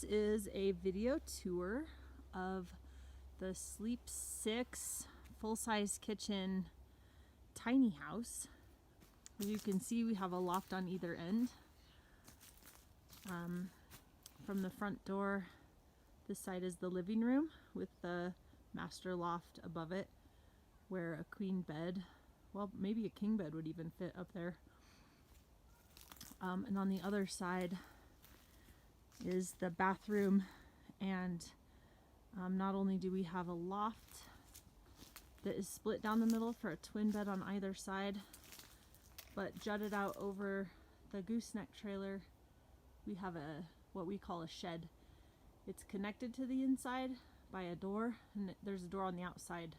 This is a video tour of the Sleep 6 full-size kitchen tiny house. As you can see, we have a loft on either end. From the front door, this side is the living room with the master loft above it, where a queen bed, well, maybe a king bed would even fit up there. And on the other side is the bathroom, and not only do we have a loft that is split down the middle for a twin bed on either side, but jutted out over the gooseneck trailer, we have what we call a shed. It's connected to the inside by a door, and there's a door on the outside,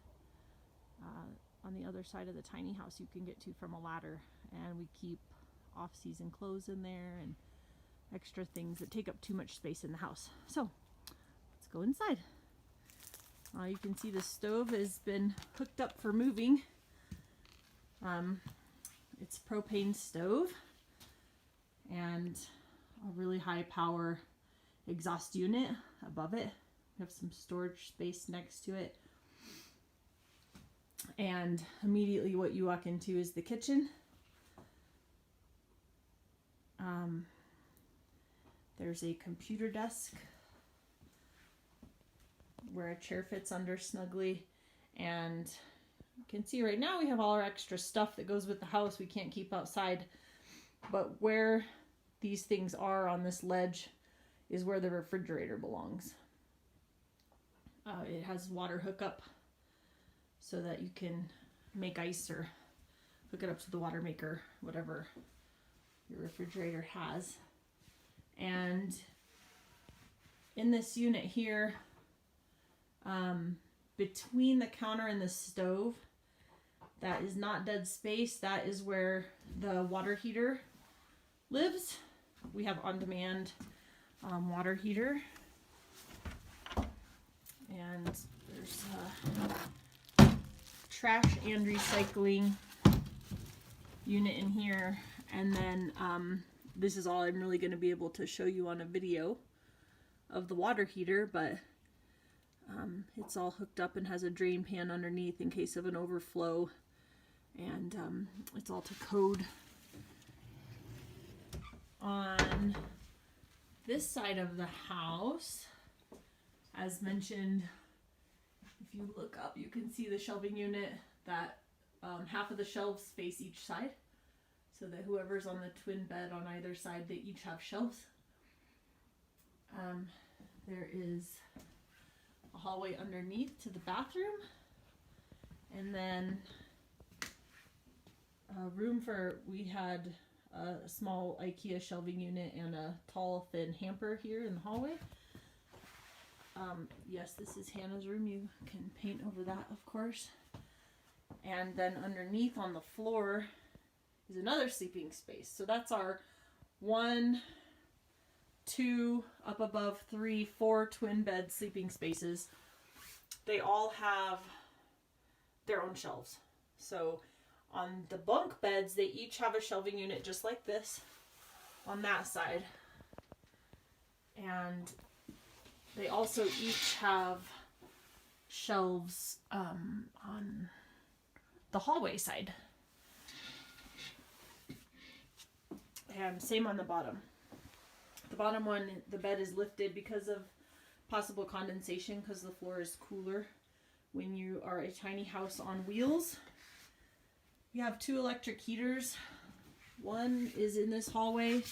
on the other side of the tiny house you can get to from a ladder, and we keep off-season clothes in there and extra things that take up too much space in the house. So let's go inside. You can see the stove has been hooked up for moving. It's a propane stove and a really high power exhaust unit above it. We have some storage space next to it. And immediately what you walk into is the kitchen. There's a computer desk where a chair fits under snugly, and you can see right now we have all our extra stuff that goes with the house we can't keep outside, but where these things are on this ledge is where the refrigerator belongs. It has water hookup so that you can make ice or hook it up to the water maker, whatever your refrigerator has. And in this unit here, between the counter and the stove, that is not dead space. That is where the water heater lives. We have on-demand water heater, and there's a trash and recycling unit in here, and then this is all I'm really going to be able to show you on a video of the water heater, but it's all hooked up and has a drain pan underneath in case of an overflow, and it's all to code. On this side of the house, as mentioned, if you look up, you can see the shelving unit that half of the shelves face each side, so that whoever's on the twin bed on either side, they each have shelves. There is a hallway underneath to the bathroom, and then a room for, we had a small Ikea shelving unit and a tall thin hamper here in the hallway. Yes, this is Hannah's room. You can paint over that, of course. And then underneath on the floor is another sleeping space. So that's our 1, 2, up above 3, 4 twin bed sleeping spaces. They all have their own shelves. So on the bunk beds, they each have a shelving unit just like this on that side. And they also each have shelves on the hallway side. And same on the bottom. The bottom one, the bed is lifted because of possible condensation, because the floor is cooler when you are a tiny house on wheels. You have 2 electric heaters. One is in this hallway,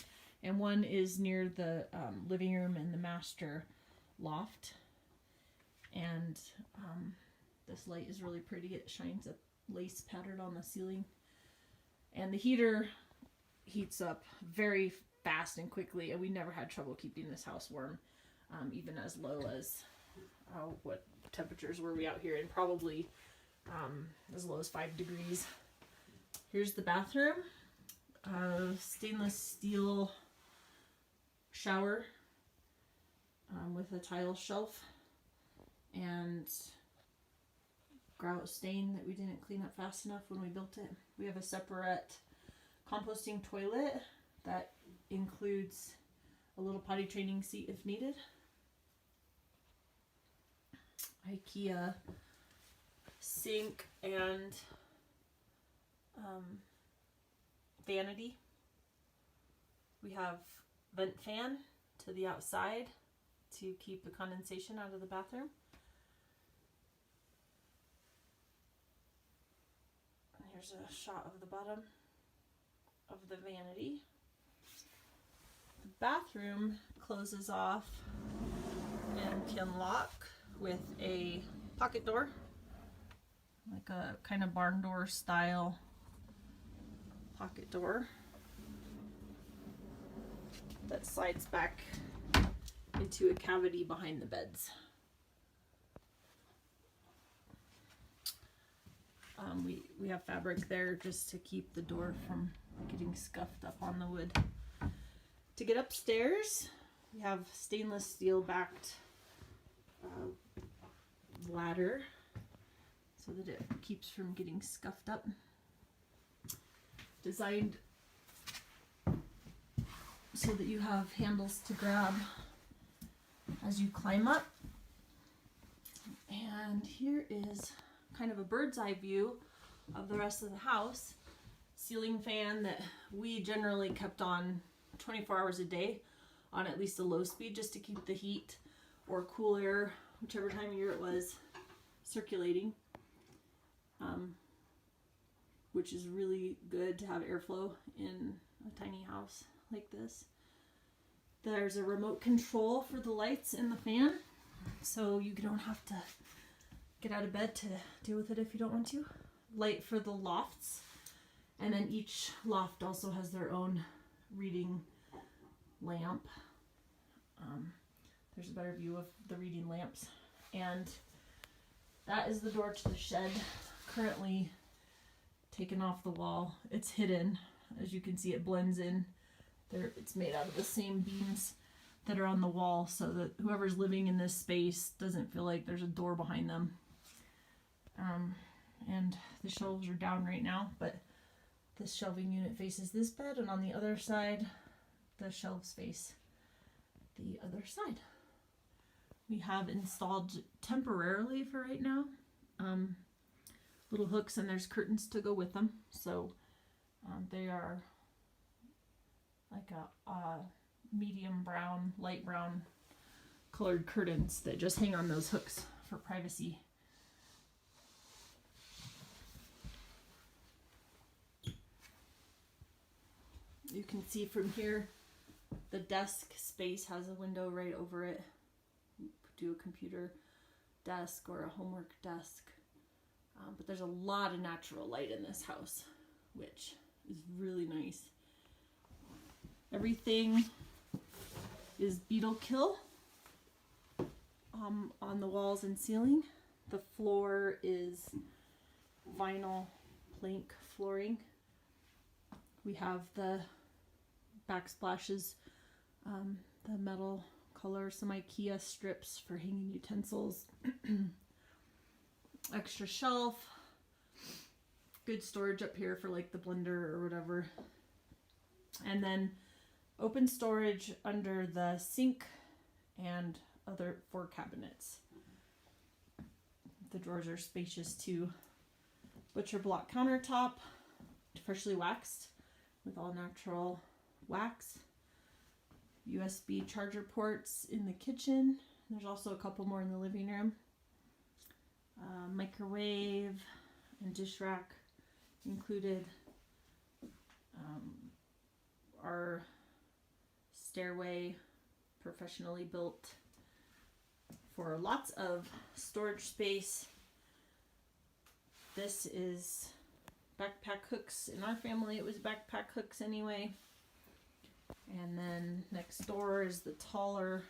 and one is near the living room and the master loft. And this light is really pretty. It shines a lace pattern on the ceiling. And the heater heats up very fast and quickly, and we never had trouble keeping this house warm, even as low as what temperatures were we out here in? Probably as low as 5 degrees. Here's the bathroom. Stainless steel shower with a tile shelf and grout stain that we didn't clean up fast enough when we built it. We have a separate composting toilet that includes a little potty training seat if needed. Ikea sink and vanity. We have vent fan to the outside to keep the condensation out of the bathroom. And here's a shot of the bottom of the vanity. The bathroom closes off and can lock with a pocket door, like a kind of barn door style pocket door that slides back into a cavity behind the beds. We have fabric there just to keep the door from getting scuffed up on the wood. To get upstairs, we have stainless steel backed ladder so that it keeps from getting scuffed up. Designed so that you have handles to grab as you climb up. And here is kind of a bird's eye view of the rest of the house. Ceiling fan that we generally kept on 24 hours a day on at least a low speed just to keep the heat or cool air, whichever time of year it was, circulating, which is really good to have airflow in a tiny house like this. There's a remote control for the lights and the fan, so you don't have to get out of bed to deal with it if you don't want to. Light for the lofts, and then each loft also has their own reading lamp. There's a better view of the reading lamps. And that is the door to the shed, currently taken off the wall. It's hidden. As you can see, it blends in. There, it's made out of the same beams that are on the wall so that whoever's living in this space doesn't feel like there's a door behind them. And the shelves are down right now, but this shelving unit faces this bed, and on the other side, the shelves face the other side. We have installed temporarily for right now little hooks, and there's curtains to go with them. So they are like a medium brown, light brown colored curtains that just hang on those hooks for privacy. You can see from here, the desk space has a window right over it. Do a computer desk or a homework desk. But there's a lot of natural light in this house, which is really nice. Everything is beetle kill on the walls and ceiling. The floor is vinyl plank flooring. We have the backsplashes, the metal color, some Ikea strips for hanging utensils, extra shelf, good storage up here for like the blender or whatever, and then open storage under the sink and other 4 cabinets. The drawers are spacious too. Butcher block countertop, freshly waxed with all natural wax. USB charger ports in the kitchen. There's also a couple more in the living room. Microwave and dish rack included. Our stairway, professionally built for lots of storage space. This is backpack hooks. In our family, it was backpack hooks anyway. And then next door is the taller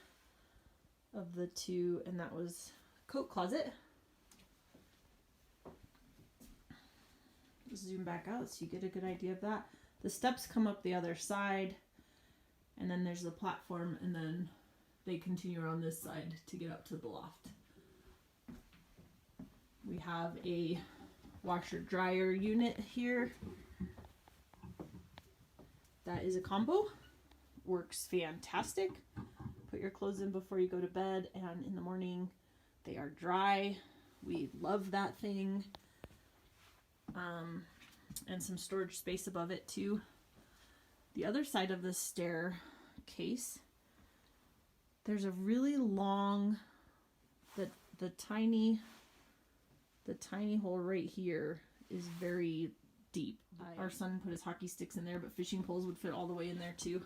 of the two, and that was coat closet. Zoom back out so you get a good idea of that. The steps come up the other side, and then there's the platform, and then they continue around this side to get up to the loft. We have a washer dryer unit here. That is a combo. Works fantastic. Put your clothes in before you go to bed, and in the morning They are dry. We love that thing. And some storage space above it too. The other side of the staircase, there's a really long, the tiny hole right here is very deep. Our son put his hockey sticks in there, but fishing poles would fit all the way in there too.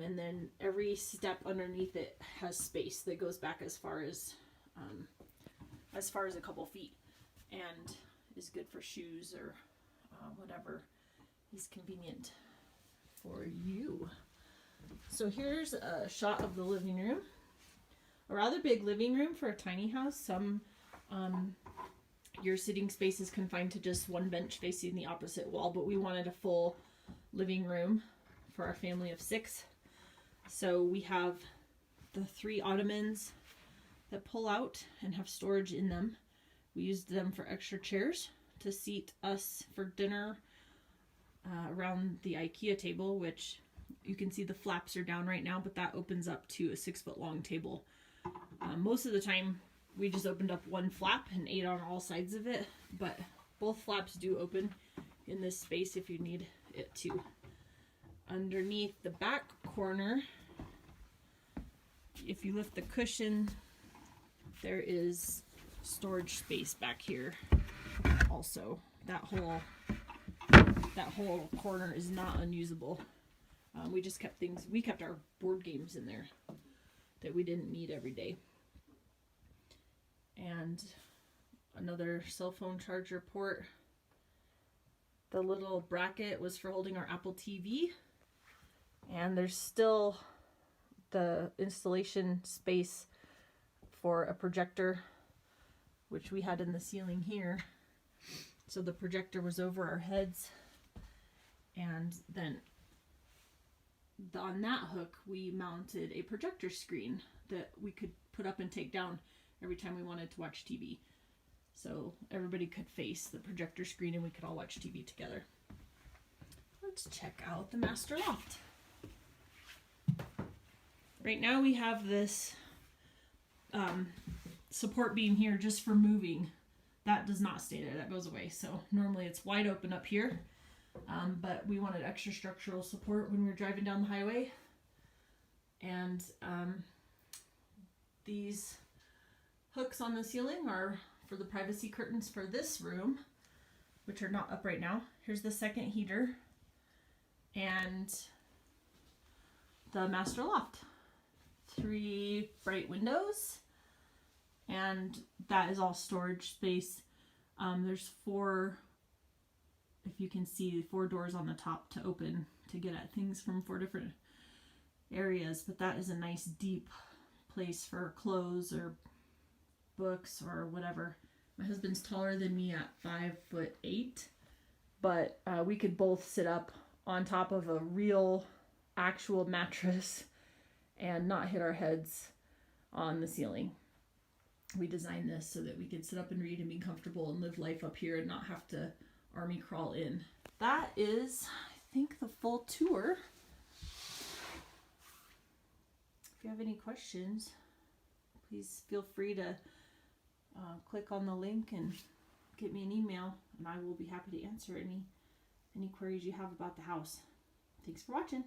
And then every step underneath it has space that goes back as far as a couple feet, and is good for shoes or whatever is convenient for you. So here's a shot of the living room. A rather big living room for a tiny house. Some your sitting space is confined to just one bench facing the opposite wall, but we wanted a full living room for our family of 6. So we have the 3 ottomans that pull out and have storage in them. We used them for extra chairs to seat us for dinner around the Ikea table, which you can see the flaps are down right now, but that opens up to a 6-foot long table. Most of the time we just opened up one flap and ate on all sides of it, but both flaps do open in this space if you need it to. Underneath the back corner, if you lift the cushion, there is storage space back here also. That whole corner is not unusable. We just kept our board games in there that we didn't need every day. And another cell phone charger port. The little bracket was for holding our Apple TV. And there's still the installation space for a projector, which we had in the ceiling here. So the projector was over our heads. And then on that hook, we mounted a projector screen that we could put up and take down every time we wanted to watch TV. So everybody could face the projector screen and we could all watch TV together. Let's check out the master loft. Right now we have this support beam here just for moving. That does not stay there, that goes away. So normally it's wide open up here, but we wanted extra structural support when we were driving down the highway. And these hooks on the ceiling are for the privacy curtains for this room, which are not up right now. Here's the second heater and the master loft. 3 bright windows, and that is all storage space. There's 4, if you can see, 4 doors on the top to open to get at things from 4 different areas, but that is a nice deep place for clothes or books or whatever. My husband's taller than me at 5'8", but we could both sit up on top of a real actual mattress and not hit our heads on the ceiling. We designed this so that we could sit up and read and be comfortable and live life up here and not have to army crawl in. That is, I think, the full tour. If you have any questions, please feel free to click on the link and get me an email, and I will be happy to answer any queries you have about the house. Thanks for watching.